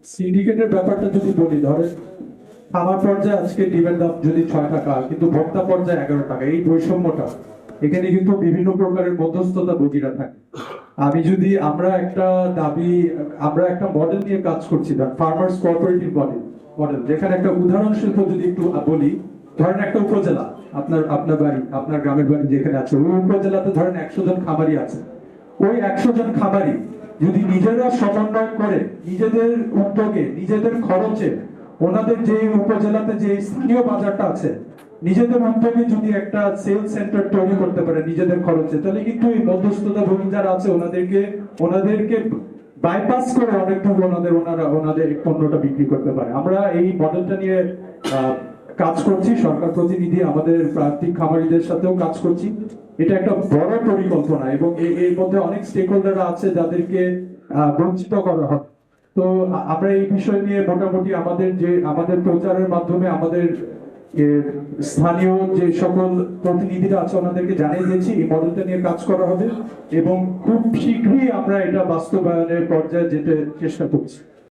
সিন্ডিকেটের ব্যাপারটা যদি বলি, ধরেন খামার পর্যায়ে আজকে ডিমের দাম যদি 6 টাকা, কিন্তু ভোক্তা পর্যায়ে 11 টাকা, এই বৈষম্যটা এখানে কিন্তু বিভিন্ন প্রকারের মধ্যস্থতা ভোগীরা থাকে। আমি যদি আমরা একটা মডেল নিয়ে কাজ করছি, ফার্মার্স কোঅপারেটিভ মডেল, যেখানে একটা উদাহরণ শিল্প যদি একটু বলি, ধরেন একটা উপজেলা, আপনার বাড়ি, আপনার গ্রামের বাড়ি যেখানে আছে, ওই উপজেলাতে ধরেন 100 জন খামারি আছে। ওই 100 জন খামারি যদি নিজেরা সমন্বয় করে, নিজেদের উদ্যোগে, নিজেদের খরচে, ওনাদের যে উপজেলাতে যে স্থানীয় বাজারটা আছে, নিজেদের উদ্যোগে যদি একটা সেল সেন্টার তৈরি করতে পারে নিজেদের খরচে, তাহলে কিন্তু এই মধ্যস্থতা ভূমি যারা আছে ওনাদেরকে বাইপাস করে অনেকটুকু ওনাদের পণ্যটা বিক্রি করতে পারে। আমরা এই মডেলটা নিয়ে কাজ করছি, সরকার প্রতিনিধি আমাদের প্রান্তিক খামারিদের সাথেও কাজ করছি। এটা একটা বড় পরিকল্পনা এবং এর মধ্যে অনেক স্টেক হোল্ডাররা আছে যাদেরকে বঞ্চিত করা হবে। তো আমরা এই বিষয় নিয়ে মোটামুটি আমাদের প্রচারের মাধ্যমে আমাদের স্থানীয় যে সকল প্রতিনিধিরা আছে ওনাদেরকে জানিয়ে দিয়েছি এই মডেলটা নিয়ে কাজ করা হবে এবং খুব শীঘ্রই আমরা এটা বাস্তবায়নের পর্যায়ে যেতে চেষ্টা করছি।